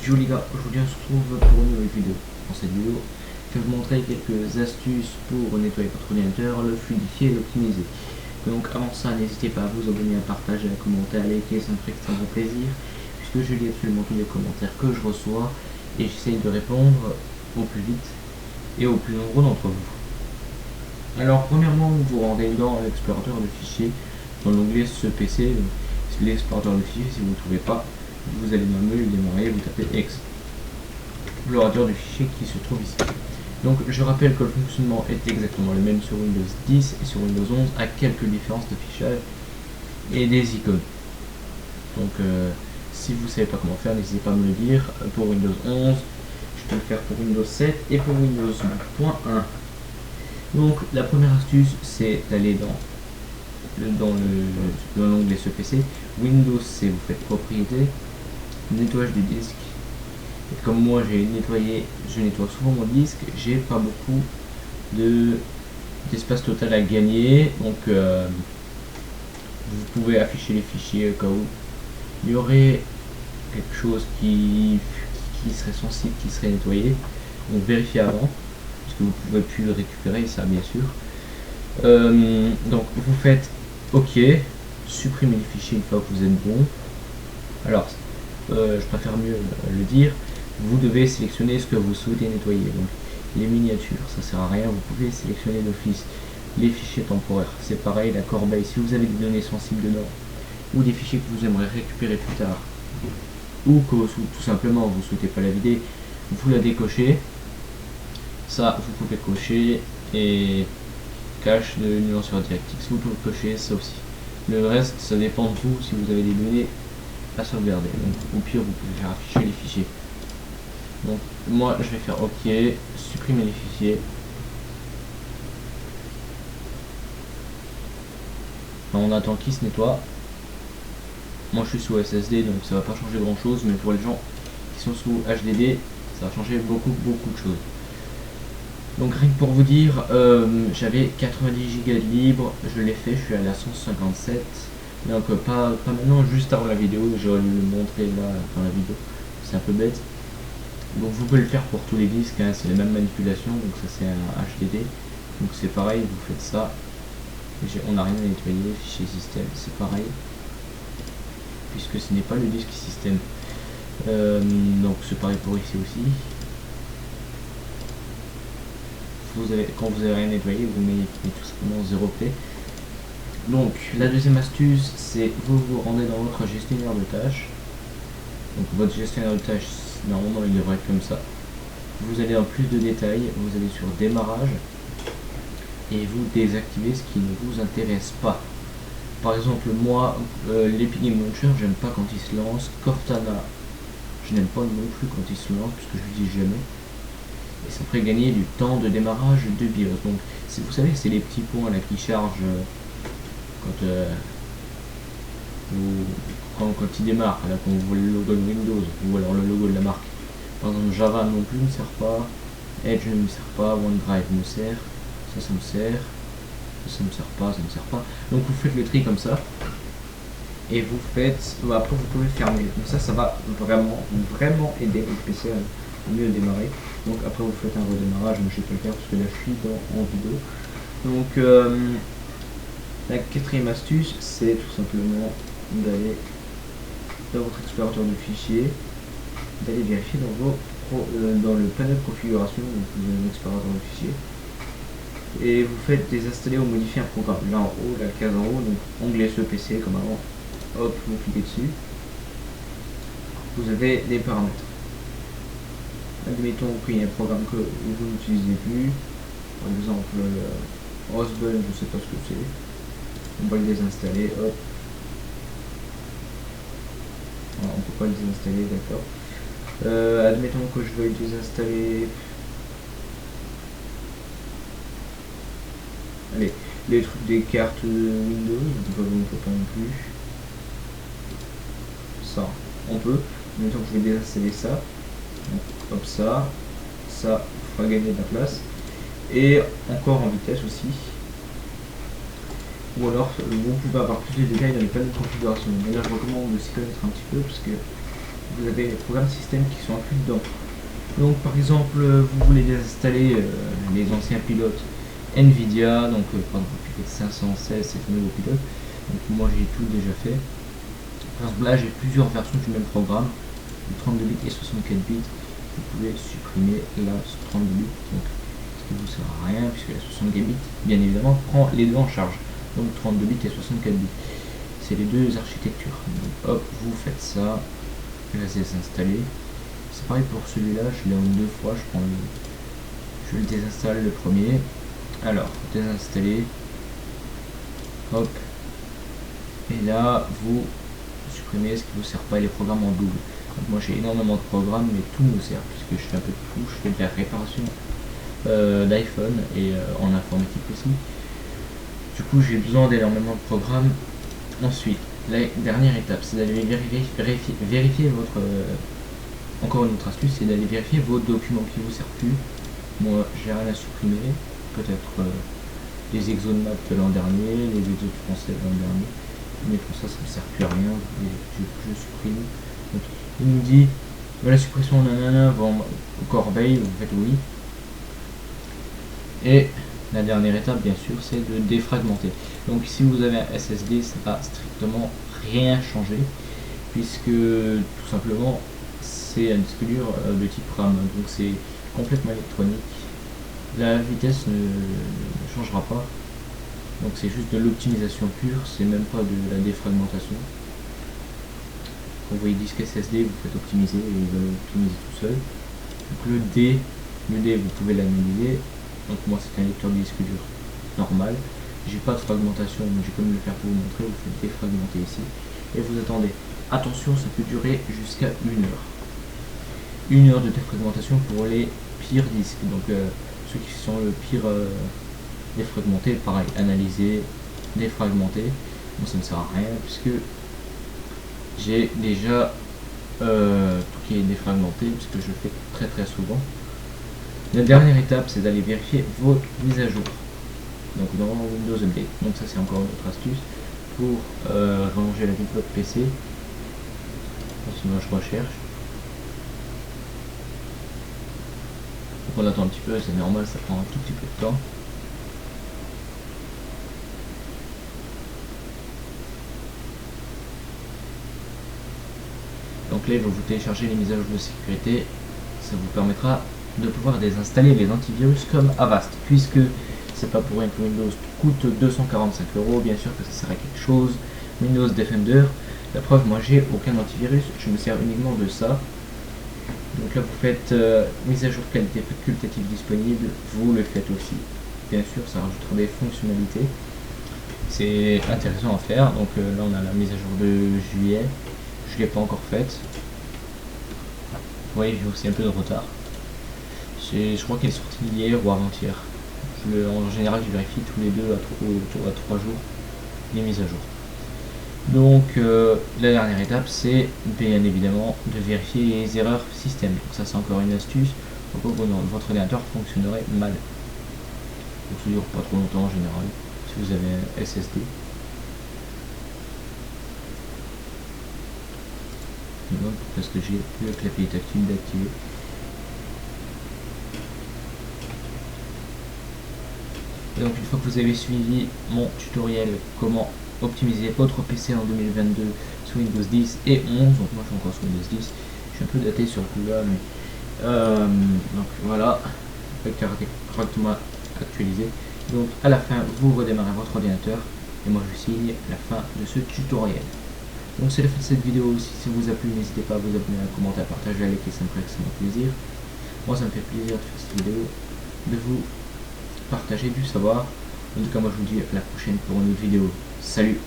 Yo les gars, aujourd'hui on se retrouve pour une nouvelle vidéo. Dans cette vidéo, je vais vous montrer quelques astuces pour nettoyer votre ordinateur, le fluidifier et l'optimiser. Donc avant ça, n'hésitez pas à vous abonner, à partager, à commenter, à liker, ça me ferait extrêmement plaisir, puisque je lis absolument tous les commentaires que je reçois et j'essaye de répondre au plus vite et au plus nombreux d'entre vous. Alors premièrement, vous vous rendez dans l'explorateur de fichiers, dans l'onglet ce PC, l'explorateur de fichiers. Si vous ne trouvez pas, vous allez dans le menu démarrer, vous tapez explorateur de fichiers qui se trouve ici. Donc je rappelle que le fonctionnement est exactement le même sur Windows 10 et sur Windows 11, à quelques différences d'affichage et des icônes. Donc si vous ne savez pas comment faire, n'hésitez pas à me le dire. Pour Windows 11, je peux le faire pour Windows 7 et pour Windows 8.1. Donc la première astuce, c'est d'aller dans l'onglet ce PC, Windows C, vous faites propriété, nettoyage du disque. Et comme moi je nettoie souvent mon disque, j'ai pas beaucoup d'espace total à gagner, donc vous pouvez afficher les fichiers au cas où il y aurait quelque chose qui serait sensible, qui serait nettoyé. Donc vérifiez avant, parce que vous pouvez plus le récupérer, ça bien sûr. Donc vous faites OK, supprimez les fichiers une fois que vous êtes bon. Alors je préfère mieux le dire, vous devez sélectionner ce que vous souhaitez nettoyer. Donc les miniatures, ça sert à rien, vous pouvez sélectionner d'office. Les fichiers temporaires, c'est pareil, la corbeille, si vous avez des données sensibles dedans, ou des fichiers que vous aimeriez récupérer plus tard, ou que tout simplement vous ne souhaitez pas la vider, vous la décochez. Ça, vous pouvez cocher, et cache de nuanceur DirectX, vous pouvez cocher ça aussi. Le reste, ça dépend de vous, si vous avez des données à sauvegarder. Donc au pire, vous pouvez faire afficher les fichiers. Donc moi, je vais faire OK, supprimer les fichiers. On attend qu'il se nettoie. Moi je suis sous SSD, donc ça va pas changer grand chose, mais pour les gens qui sont sous HDD, ça va changer beaucoup de choses. Donc rien que pour vous dire, j'avais 90 Go de libre, je l'ai fait, je suis à la 157. Donc pas maintenant, juste avant la vidéo, j'aurais dû le montrer là dans la vidéo, c'est un peu bête. Donc vous pouvez le faire pour tous les disques, hein, c'est les mêmes manipulations, donc ça c'est un HDD. Donc c'est pareil, vous faites ça. On n'a rien à nettoyer, fichier système, c'est pareil, puisque ce n'est pas le disque système. Donc c'est pareil pour ici aussi. Quand vous avez rien nettoyé, vous mettez tout simplement 0 P. Donc la deuxième astuce, c'est vous rendez dans votre gestionnaire de tâches. Donc votre gestionnaire de tâches, normalement il devrait être comme ça. Vous allez en plus de détails, vous allez sur démarrage et vous désactivez ce qui ne vous intéresse pas. Par exemple, moi, l'Epic Game Launcher, j'aime pas quand il se lance. Cortana, je n'aime pas non plus quand il se lance, puisque je lui dis jamais. Et ça ferait gagner du temps de démarrage de BIOS. Donc, vous savez, c'est les petits points là qui chargent quand il démarre, là, quand vous voyez le logo de Windows, ou alors le logo de la marque. Par exemple, Java non plus ne sert pas, Edge ne me sert pas, OneDrive me sert. Ça me sert, ça me sert pas, ça me sert pas. Donc vous faites le tri comme ça et vous faites, après vous pouvez fermer. Donc ça va vraiment aider le PC à mieux démarrer. Donc après vous faites un redémarrage, mais je vais pas le faire parce que là je suis en vidéo. Donc la quatrième astuce, c'est tout simplement d'aller dans votre explorateur de fichiers, d'aller vérifier dans le panel configuration, donc vous avez un explorateur de fichiers. Et vous faites désinstaller ou modifier un programme. Là en haut, la case en haut, donc onglet ce PC comme avant, hop, vous cliquez dessus. Vous avez des paramètres. Admettons qu'il y a un programme que vous n'utilisez plus, par exemple Osbun, je sais pas ce que c'est. On va le désinstaller, hop. Voilà, on peut pas le désinstaller, d'accord. Admettons que je veuille désinstaller. Allez, les trucs des cartes Windows, on ne peut pas non plus. Ça, on peut. Maintenant que je vais désinstaller ça, donc, hop, ça fera gagner de la place. Et encore en vitesse aussi. Ou alors, vous pouvez avoir plus de détails dans les panneaux de configuration. Mais là, je recommande de s'y connaître un petit peu parce que vous avez les programmes système qui sont inclus dedans. Donc par exemple, vous voulez désinstaller les anciens pilotes Nvidia, donc par exemple le pilote 516, c'est un nouveau pilote. Donc moi j'ai tout déjà fait. Par exemple là j'ai plusieurs versions du même programme, 32 bits et 64 bits. Vous pouvez supprimer la 32 bits, donc ce qui vous sert à rien puisque la 64 bits bien évidemment prend les deux en charge. Donc 32 bits et 64 bits. C'est les deux architectures. Donc hop, vous faites ça, je vais désinstaller. C'est pareil pour celui-là, je l'ai en deux fois, je le désinstalle le premier. Alors, désinstaller. Hop. Et là, vous supprimez ce qui ne vous sert pas, les programmes en double. Donc moi j'ai énormément de programmes, mais tout me sert, puisque je fais un peu de tout, je fais de la réparation d'iPhone et en informatique aussi. Du coup, j'ai besoin d'énormément de programmes. Ensuite, la dernière étape, c'est d'aller vérifier votre... encore une autre astuce, c'est d'aller vérifier vos documents qui vous servent plus. Moi, j'ai rien à supprimer. Peut-être les exos de maths de l'an dernier, les exos de français de l'an dernier. Mais pour ça, ça ne me sert plus à rien. Je supprime. Donc, il nous dit, la suppression nanana, corbeille, vous faites oui. Et la dernière étape, bien sûr, c'est de défragmenter. Donc si vous avez un SSD, ça va strictement rien changer, puisque tout simplement c'est un disque dur de type RAM, donc c'est complètement électronique. La vitesse ne changera pas, donc c'est juste de l'optimisation pure, c'est même pas de la défragmentation. Quand vous voyez disque SSD, vous faites optimiser et il va optimiser tout seul. Donc le D, vous pouvez l'analyser. Donc moi c'est un lecteur de disque dur normal. J'ai pas de fragmentation, mais j'ai comme le faire pour vous montrer. Vous faites défragmenter ici et vous attendez. Attention, ça peut durer jusqu'à 1 heure. 1 heure de défragmentation pour les pires disques. Donc ceux qui sont le pire défragmentés, pareil, analyser, défragmenter. Moi ça ne me sert à rien puisque j'ai déjà tout qui est défragmenté, puisque je le fais très souvent. La dernière étape, c'est d'aller vérifier votre mise à jour. Donc dans Windows Update. Donc ça c'est encore une autre astuce pour rallonger la vie de votre PC. Sinon je recherche. Donc on attend un petit peu, c'est normal, ça prend un tout petit peu de temps. Donc là il va vous télécharger les mises à jour de sécurité. Ça vous permettra de pouvoir désinstaller les antivirus comme Avast, puisque c'est pas pour rien que Windows coûte 245 €, bien sûr que ça sert à quelque chose. Windows Defender, la preuve, moi j'ai aucun antivirus, je me sers uniquement de ça. Donc là vous faites mise à jour qualité facultative disponible, vous le faites aussi. Bien sûr ça rajoutera des fonctionnalités, c'est intéressant à faire. Donc là on a la mise à jour de juillet, je l'ai pas encore faite. Vous voyez, j'ai aussi un peu de retard. Je crois qu'elle est sortie hier ou avant-hier. En général, je vérifie tous les 2 à 3 jours les mises à jour. Donc, la dernière étape, c'est bien évidemment de vérifier les erreurs système. Donc ça, c'est encore une astuce. Pourquoi votre ordinateur fonctionnerait mal. Donc, ça ne dure pas trop longtemps en général, si vous avez un SSD. Donc, parce que j'ai le clavier tactile d'activer. Donc une fois que vous avez suivi mon tutoriel comment optimiser votre PC en 2022 sous Windows 10 et 11, donc moi je suis encore sous Windows 10, je suis un peu daté sur le coup là, mais donc voilà, correctement actualisé. Donc à la fin vous redémarrez votre ordinateur et moi je signe la fin de ce tutoriel. Donc c'est la fin de cette vidéo aussi. Si vous a plu, n'hésitez pas à vous abonner, à commenter, à partager, à liker, ça me ferait extrêmement plaisir. Moi ça me fait plaisir de faire cette vidéo, de vous partager du savoir. En tout cas moi je vous dis à la prochaine pour une autre vidéo. Salut!